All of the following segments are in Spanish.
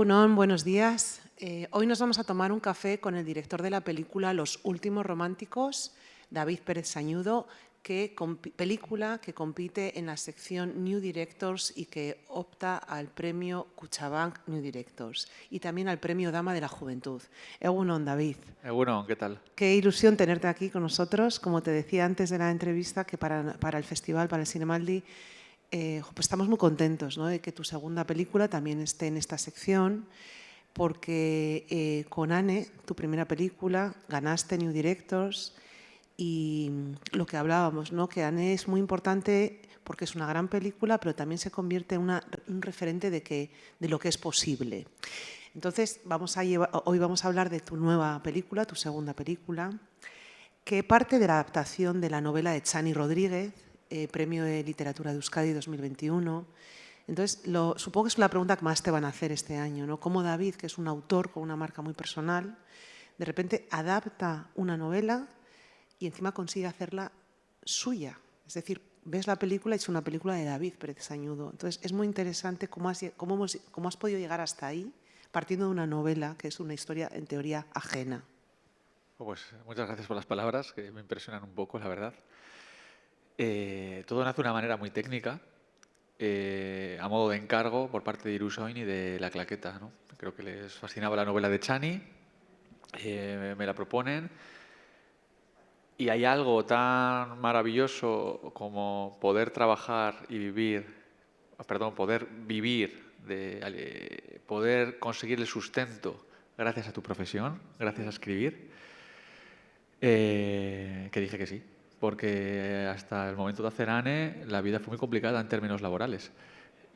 Egunon, buenos días. Hoy nos vamos a tomar un café con el director de la película Los Últimos Románticos, David Pérez Sañudo, película que compite en la sección New Directors y que opta al premio Cuchabank New Directors y también al premio Dama de la Juventud. Egunon, David. Egunon, ¿qué tal? Qué ilusión tenerte aquí con nosotros. Como te decía antes de la entrevista, que para el festival, para el Cinemaldi, pues estamos muy contentos, ¿no?, de que tu segunda película también esté en esta sección, porque con Anne, tu primera película, ganaste New Directors y lo que hablábamos, ¿no?, que Anne es muy importante porque es una gran película, pero también se convierte en un referente de lo que es posible. Entonces, hoy vamos a hablar de tu nueva película, tu segunda película, que parte de la adaptación de la novela de Chani Rodríguez, Premio de Literatura de Euskadi 2021. Entonces, supongo que es la pregunta que más te van a hacer este año, ¿no? Cómo David, que es un autor con una marca muy personal, de repente adapta una novela y encima consigue hacerla suya. Es decir, ves la película y es una película de David Pérez Sañudo. Entonces, es muy interesante cómo has podido llegar hasta ahí, partiendo de una novela que es una historia, en teoría, ajena. Pues muchas gracias por las palabras, que me impresionan un poco, la verdad. Todo nace de una manera muy técnica, a modo de encargo por parte de Irusoin y de La Claqueta, ¿no? Creo que les fascinaba la novela de Chani, me la proponen, y hay algo tan maravilloso como poder trabajar y vivir, poder vivir, poder conseguir el sustento gracias a tu profesión, gracias a escribir, que dije que sí, porque hasta el momento de hacer ANE la vida fue muy complicada en términos laborales.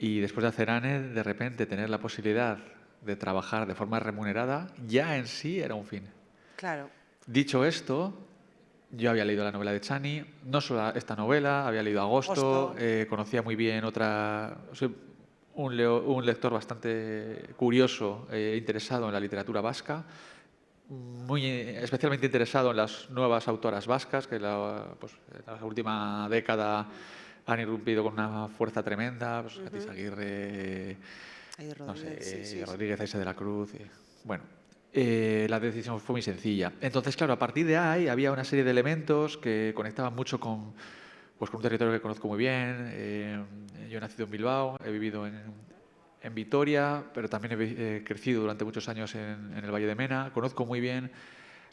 Y después de hacer ANE, de repente tener la posibilidad de trabajar de forma remunerada, ya en sí era un fin. Claro. Dicho esto, yo había leído la novela de Chani, no solo esta novela, había leído Agosto, conocía muy bien soy un lector bastante curioso, interesado en la literatura vasca, especialmente interesado en las nuevas autoras vascas que en la última década han irrumpido con una fuerza tremenda, pues, Catiz Aguirre, Rodríguez, Aisa de la Cruz. Bueno, la decisión fue muy sencilla. Entonces, claro, a partir de ahí había una serie de elementos que conectaban mucho con un territorio que conozco muy bien. Yo he nacido en Bilbao, he vivido en Vitoria, pero también he crecido durante muchos años en el Valle de Mena. Conozco muy bien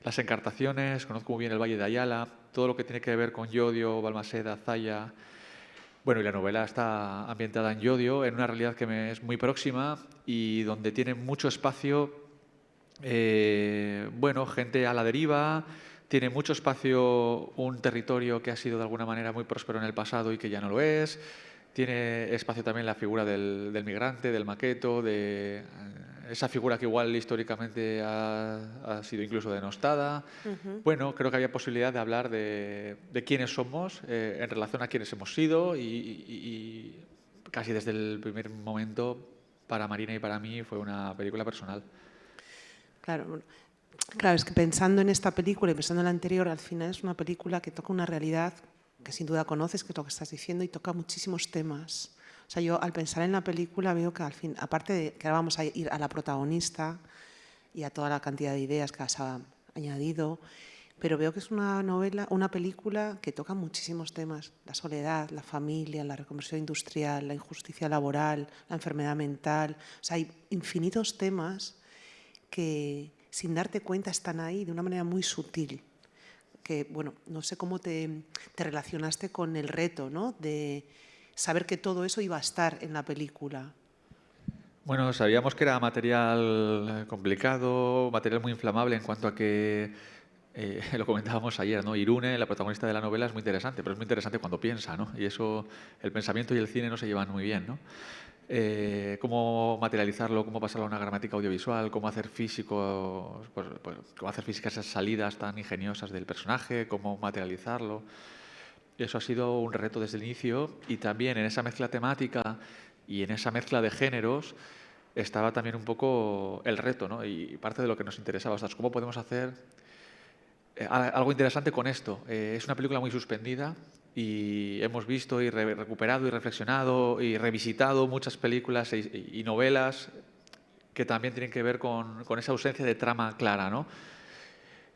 las encartaciones, conozco muy bien el Valle de Ayala, todo lo que tiene que ver con Llodio, Balmaseda, Zaya. Bueno, y la novela está ambientada en Llodio, en una realidad que me es muy próxima y donde tiene mucho espacio, gente a la deriva, tiene mucho espacio un territorio que ha sido de alguna manera muy próspero en el pasado y que ya no lo es. Tiene espacio también la figura del migrante, del maqueto, de esa figura que igual históricamente ha sido incluso denostada. Bueno, creo que había posibilidad de hablar de quiénes somos en relación a quiénes hemos sido y casi desde el primer momento para Marina y para mí fue una película personal. Claro, es que pensando en esta película y pensando en la anterior, al final es una película que toca una realidad que sin duda conoces, que es lo que estás diciendo, y toca muchísimos temas. O sea, yo al pensar en la película veo que al fin, aparte de que ahora vamos a ir a la protagonista y a toda la cantidad de ideas que has añadido, pero veo que es una novela, una película que toca muchísimos temas: la soledad, la familia, la reconversión industrial, la injusticia laboral, la enfermedad mental. O sea, hay infinitos temas que sin darte cuenta están ahí de una manera muy sutil. Que, bueno, no sé cómo te relacionaste con el reto, ¿no?, de saber que todo eso iba a estar en la película. Bueno, sabíamos que era material complicado, material muy inflamable en cuanto a que, lo comentábamos ayer, ¿no? Irune, la protagonista de la novela, es muy interesante, pero es muy interesante cuando piensa, ¿no? Y eso, el pensamiento y el cine no se llevan muy bien, ¿no? Cómo materializarlo, cómo pasarlo a una gramática audiovisual, cómo hacer cómo hacer físicas esas salidas tan ingeniosas del personaje, cómo materializarlo. Eso ha sido un reto desde el inicio y también en esa mezcla temática y en esa mezcla de géneros estaba también un poco el reto, ¿no? Y parte de lo que nos interesaba, ostras, ¿cómo podemos hacer algo interesante con esto? Es una película muy suspendida y hemos visto y recuperado y reflexionado y revisitado muchas películas y novelas que también tienen que ver con esa ausencia de trama clara, ¿no?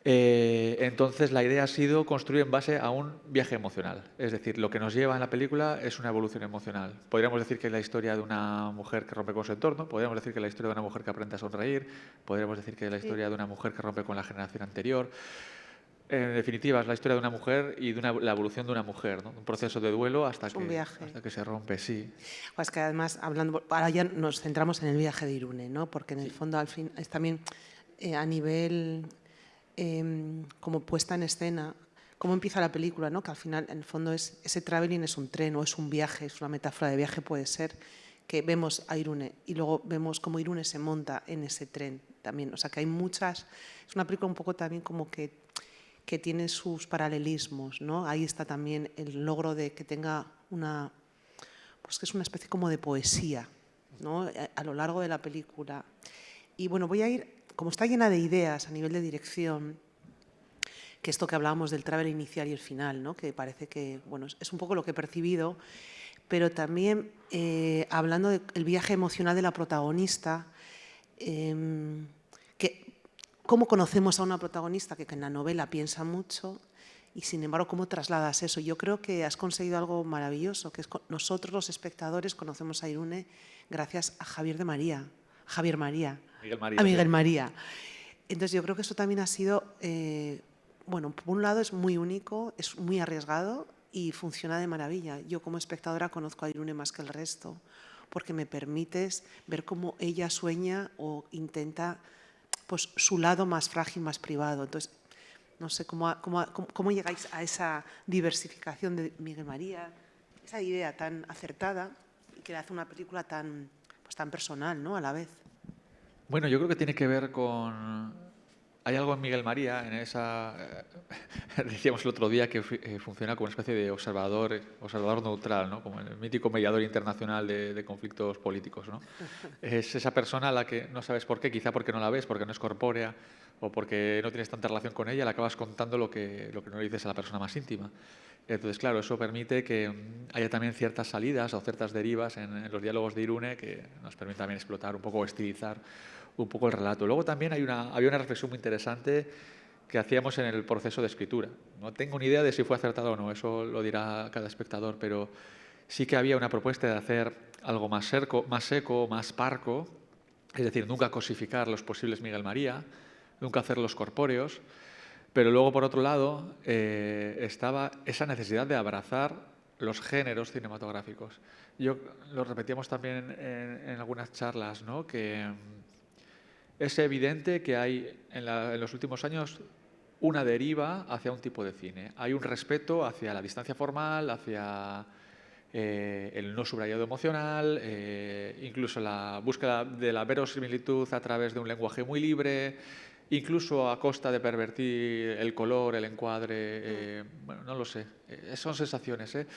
Entonces la idea ha sido construir en base a un viaje emocional. Es decir, lo que nos lleva en la película es una evolución emocional. Podríamos decir que es la historia de una mujer que rompe con su entorno, podríamos decir que es la historia de una mujer que aprende a sonreír, podríamos decir que es la historia de una mujer que rompe con la generación anterior. En definitiva, es la historia de una mujer y de la evolución de una mujer, ¿no? Un proceso de duelo hasta que se rompe, sí. Pues que además, ahora ya nos centramos en el viaje de Irune, ¿no? Porque en el fondo al fin es también a nivel como puesta en escena, cómo empieza la película, ¿no? Que al final, en el fondo, ese traveling es un tren o es un viaje, es una metáfora de viaje, puede ser, que vemos a Irune y luego vemos cómo Irune se monta en ese tren también. O sea, que hay muchas... Es una película un poco también como que tiene sus paralelismos, ¿no? Ahí está también el logro de que tenga una... Pues que es una especie como de poesía, ¿no? A lo largo de la película. Y bueno, voy a ir... Como está llena de ideas a nivel de dirección, que esto que hablábamos del travel inicial y el final, ¿no? Que parece que, bueno, es un poco lo que he percibido, pero también hablando del viaje emocional de la protagonista, que cómo conocemos a una protagonista que en la novela piensa mucho y, sin embargo, cómo trasladas eso. Yo creo que has conseguido algo maravilloso, que es nosotros los espectadores conocemos a Irune gracias a Javier María. A Miguel María. Entonces yo creo que eso también ha sido, bueno, por un lado es muy único, es muy arriesgado y funciona de maravilla. Yo como espectadora conozco a Irune más que el resto, porque me permites ver cómo ella sueña o intenta, pues, su lado más frágil, más privado. Entonces, no sé cómo llegáis a esa diversificación de Miguel María, esa idea tan acertada y que le hace una película tan, pues, tan personal, ¿no? A la vez. Bueno, yo creo que tiene que ver con... Hay algo en Miguel María, en esa... decíamos el otro día que funciona como una especie de observador neutral, ¿no? Como el mítico mediador internacional de conflictos políticos, ¿no? Es esa persona a la que no sabes por qué, quizá porque no la ves, porque no es corpórea o porque no tienes tanta relación con ella, le acabas contando lo que no le dices a la persona más íntima. Entonces, claro, eso permite que haya también ciertas salidas o ciertas derivas en los diálogos de Irune que nos permiten también explotar un poco o estilizar un poco el relato. Luego también había una reflexión muy interesante que hacíamos en el proceso de escritura. No tengo ni idea de si fue acertado o no, eso lo dirá cada espectador, pero sí que había una propuesta de hacer algo más seco, más parco, es decir, nunca cosificar los posibles Miguel María, nunca hacerlos corpóreos, pero luego, por otro lado, estaba esa necesidad de abrazar los géneros cinematográficos. Yo lo repetíamos también en algunas charlas, ¿no? Que es evidente que hay en los últimos años una deriva hacia un tipo de cine. Hay un respeto hacia la distancia formal, hacia el no subrayado emocional, incluso la búsqueda de la verosimilitud a través de un lenguaje muy libre, incluso a costa de pervertir el color, el encuadre. Bueno, no lo sé. Son sensaciones, ¿eh?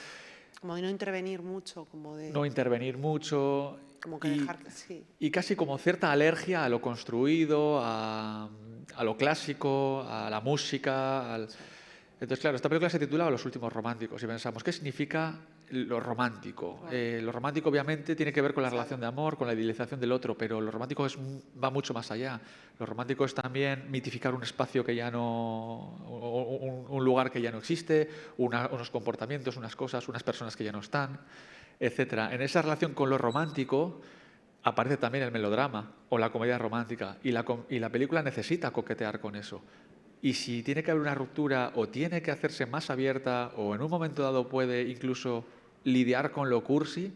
Como de no intervenir mucho, como de... No intervenir mucho. Como que dejar que sí. Y casi como cierta alergia a lo construido, a lo clásico, a la música. Entonces, claro, esta película se titula Los últimos románticos y pensamos, ¿qué significa lo romántico? Lo romántico obviamente tiene que ver con la relación de amor, con la idealización del otro, pero lo romántico va mucho más allá. Lo romántico es también mitificar un espacio que ya no... un lugar que ya no existe, unos comportamientos, unas cosas, unas personas que ya no están, etcétera. En esa relación con lo romántico aparece también el melodrama o la comedia romántica y la película necesita coquetear con eso. Y si tiene que haber una ruptura o tiene que hacerse más abierta o en un momento dado puede incluso lidiar con lo cursi,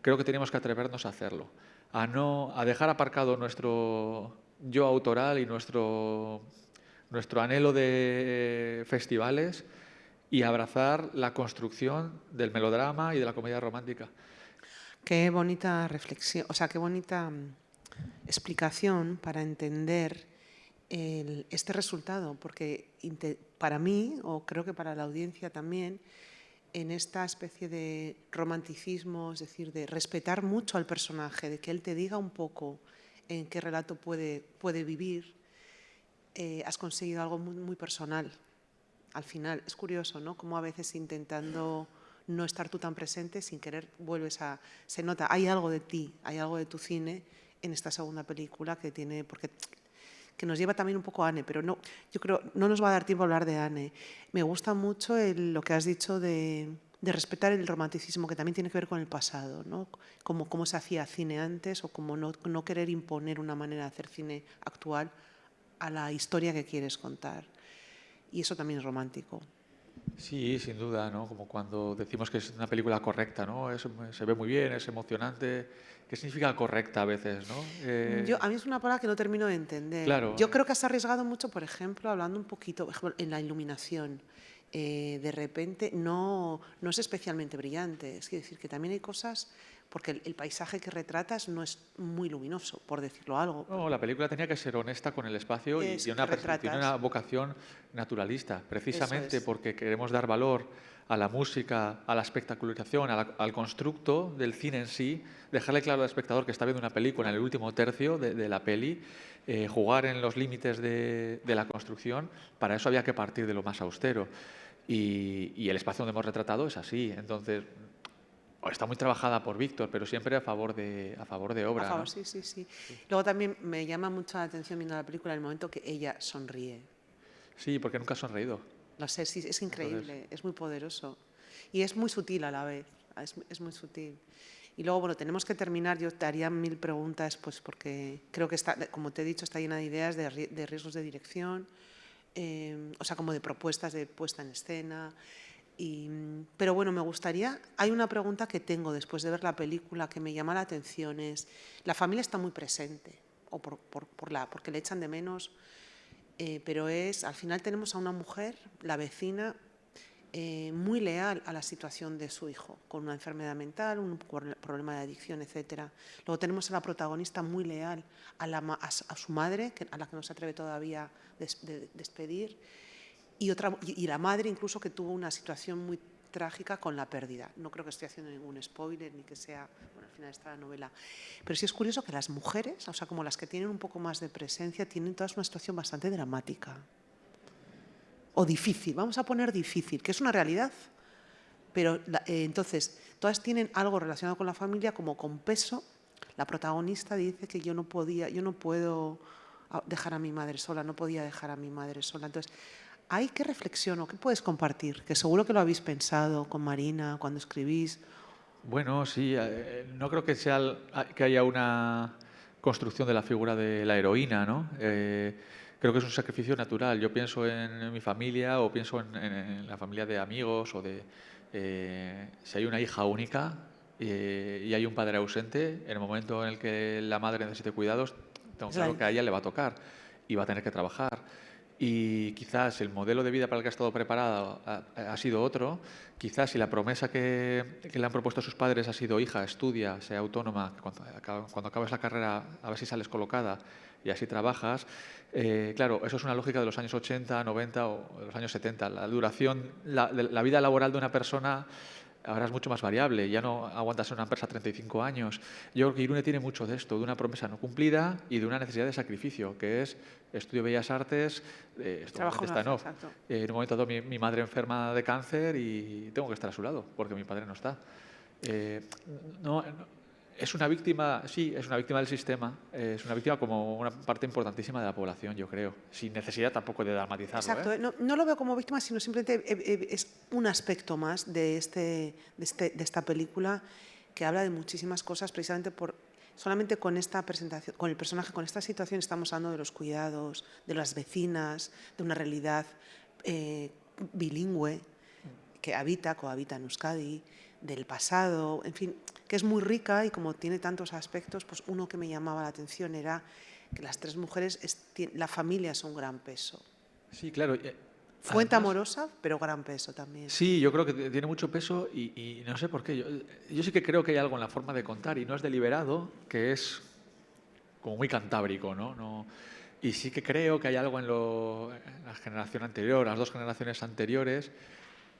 creo que tenemos que atrevernos a hacerlo. A dejar aparcado nuestro yo autoral y nuestro anhelo de festivales y abrazar la construcción del melodrama y de la comedia romántica. Qué bonita reflexión, o sea, qué bonita explicación para entender este resultado, porque para mí, o creo que para la audiencia también, en esta especie de romanticismo, es decir, de respetar mucho al personaje, de que él te diga un poco en qué relato puede vivir, has conseguido algo muy, muy personal. Al final, es curioso, ¿no? Como a veces intentando no estar tú tan presente, sin querer vuelves a... Se nota, hay algo de ti, hay algo de tu cine en esta segunda película que tiene, porque que nos lleva también un poco a Anne, pero no, yo creo no nos va a dar tiempo a hablar de Anne. Me gusta mucho lo que has dicho de respetar el romanticismo, que también tiene que ver con el pasado, ¿no? Cómo se hacía cine antes, o cómo no querer imponer una manera de hacer cine actual a la historia que quieres contar. Y eso también es romántico. Sí, sin duda, ¿no? Como cuando decimos que es una película correcta, ¿no? Se ve muy bien, es emocionante. ¿Qué significa correcta a veces, no? A mí es una palabra que no termino de entender. Claro. Yo creo que has arriesgado mucho, por ejemplo, hablando un poquito, en la iluminación. De repente no es especialmente brillante. Es decir, que también hay cosas, porque el paisaje que retratas no es muy luminoso, por decirlo algo. No, la película tenía que ser honesta con el espacio y tiene una vocación naturalista, precisamente porque queremos dar valor a la música, a la espectacularización, al constructo del cine en sí, dejarle claro al espectador que está viendo una película en el último tercio de la peli, jugar en los límites de la construcción. Para eso había que partir de lo más austero. Y el espacio donde hemos retratado es así. Entonces, está muy trabajada por Víctor, pero siempre a favor de obra. A favor, ¿no? Sí. Luego también me llama mucho la atención viendo la película el momento que ella sonríe. Sí, porque nunca ha sonreído. Lo sé, sí, es increíble, es muy poderoso. Y es muy sutil a la vez, es muy sutil. Y luego, bueno, tenemos que terminar. Yo te haría 1000 preguntas, pues porque creo que está, como te he dicho, está llena de ideas, de riesgos de dirección, o sea, como de propuestas de puesta en escena. Pero bueno, me gustaría, hay una pregunta que tengo después de ver la película que me llama la atención, es, la familia está muy presente, o porque le echan de menos, pero al final tenemos a una mujer, la vecina, muy leal a la situación de su hijo, con una enfermedad mental, un problema de adicción, etc. Luego tenemos a la protagonista muy leal a su madre, a la que no se atreve todavía a despedir, y la madre incluso, que tuvo una situación muy trágica con la pérdida. No creo que esté haciendo ningún spoiler ni que sea, bueno, al final está la novela. Pero sí es curioso que las mujeres, o sea, como las que tienen un poco más de presencia, tienen todas una situación bastante dramática. O difícil, vamos a poner difícil, que es una realidad. Pero entonces, todas tienen algo relacionado con la familia, como con peso. La protagonista dice que yo no puedo dejar a mi madre sola, no podía dejar a mi madre sola. Entonces, ¿qué reflexión o qué puedes compartir? Que seguro que lo habéis pensado con Marina cuando escribís. Bueno, sí, no creo que que haya una construcción de la figura de la heroína, ¿no? Creo que es un sacrificio natural. Yo pienso en mi familia, o pienso en la familia de amigos, o si hay una hija única y hay un padre ausente, en el momento en el que la madre necesite cuidados, tengo claro que a ella le va a tocar y va a tener que trabajar. Y quizás el modelo de vida para el que ha estado preparada ha sido otro. Quizás si la promesa que le han propuesto a sus padres ha sido: hija, estudia, sea autónoma, cuando acabes la carrera a ver si sales colocada y así trabajas. Claro, eso es una lógica de los años 80, 90 o de los años 70. La duración, la vida laboral de una persona ahora es mucho más variable, ya no aguantas en una empresa 35 años. Yo creo que Irune tiene mucho de esto, de una promesa no cumplida y de una necesidad de sacrificio, que es: estudio Bellas Artes, Trabajo está en off. Exacto. En un momento dado mi madre enferma de cáncer y tengo que estar a su lado, porque mi padre no está. Es una víctima, sí, es una víctima del sistema, es una víctima como una parte importantísima de la población, yo creo, sin necesidad tampoco de dramatizarlo. Exacto, no lo veo como víctima, sino simplemente es un aspecto más de esta película, que habla de muchísimas cosas, precisamente solamente con esta presentación, con el personaje, con esta situación, estamos hablando de los cuidados, de las vecinas, de una realidad bilingüe que cohabita en Euskadi, del pasado, en fin, que es muy rica, y como tiene tantos aspectos, pues uno que me llamaba la atención era que las tres mujeres, la familia es un gran peso. Sí, claro. Fuente amorosa, pero gran peso también. Sí, yo creo que tiene mucho peso y no sé por qué. Yo sí que creo que hay algo en la forma de contar, y no es deliberado, que es como muy cantábrico, ¿no? Y sí que creo que hay algo en la generación anterior, las dos generaciones anteriores,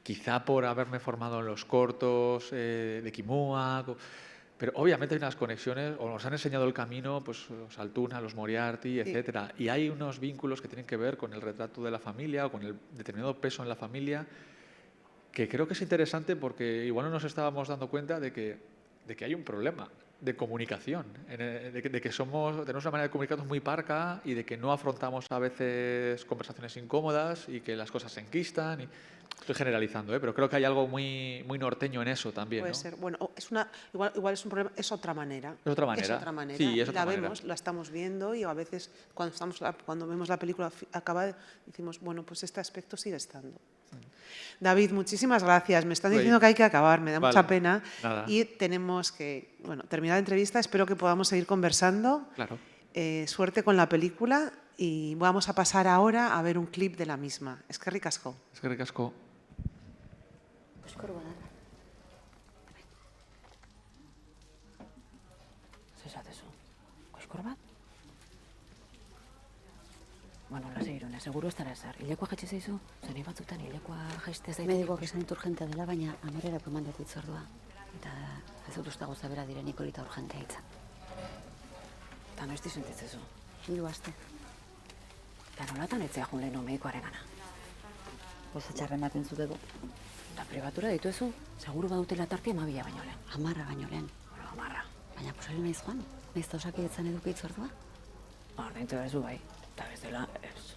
quizá por haberme formado en los cortos de Kimua, pero obviamente hay unas conexiones, o nos han enseñado el camino, pues los Altuna, los Moriarty, etcétera. Y hay unos vínculos que tienen que ver con el retrato de la familia, o con el determinado peso en la familia, que creo que es interesante, porque igual no nos estábamos dando cuenta de que hay un problema de comunicación, de que tenemos una manera de comunicarnos muy parca y de que no afrontamos a veces conversaciones incómodas y que las cosas se enquistan. Estoy generalizando, pero creo que hay algo muy norteño en eso también. Puede ser. Bueno, igual es un problema, es otra manera. Es otra manera. Es otra manera. Sí, es otra manera. Vemos, la estamos viendo y a veces cuando vemos la película acaba, decimos, bueno, pues este aspecto sigue estando. David, muchísimas gracias. Me están diciendo que hay que acabar, me da mucha pena. Nada. Y tenemos que terminar la entrevista. Espero que podamos seguir conversando. Claro. Suerte con la película y vamos a pasar ahora a ver un clip de la misma. Eskerrik asko. Eskerrik asko. Zesatezu, koizkor bat? Bueno, lasai Irune, seguro ez dara ezer. Hilekoa jaitsi zaizu? Zeni batzutan hilekoa jaiste zaitu. Medikoak esan dit urgentea dela, baina amarerako eman dut hitzordua. Eta ez dut uste gauza bera direnik horita urgentea hitza. Eta noizti sentitzezu? 3 aste. Eta nolatan etzea jun lehenu medikoaren gana? Goza txarra ematen zuteko. Eta pribatura dituezu? Seguru badutela tarte 12 baino lehen. 10 baino lehen. Bueno, 10. Baina posari naiz joan? Naiz da osakidetzan eduki hitzordua? Ordaintu bezu bai. Eta bestela, ez.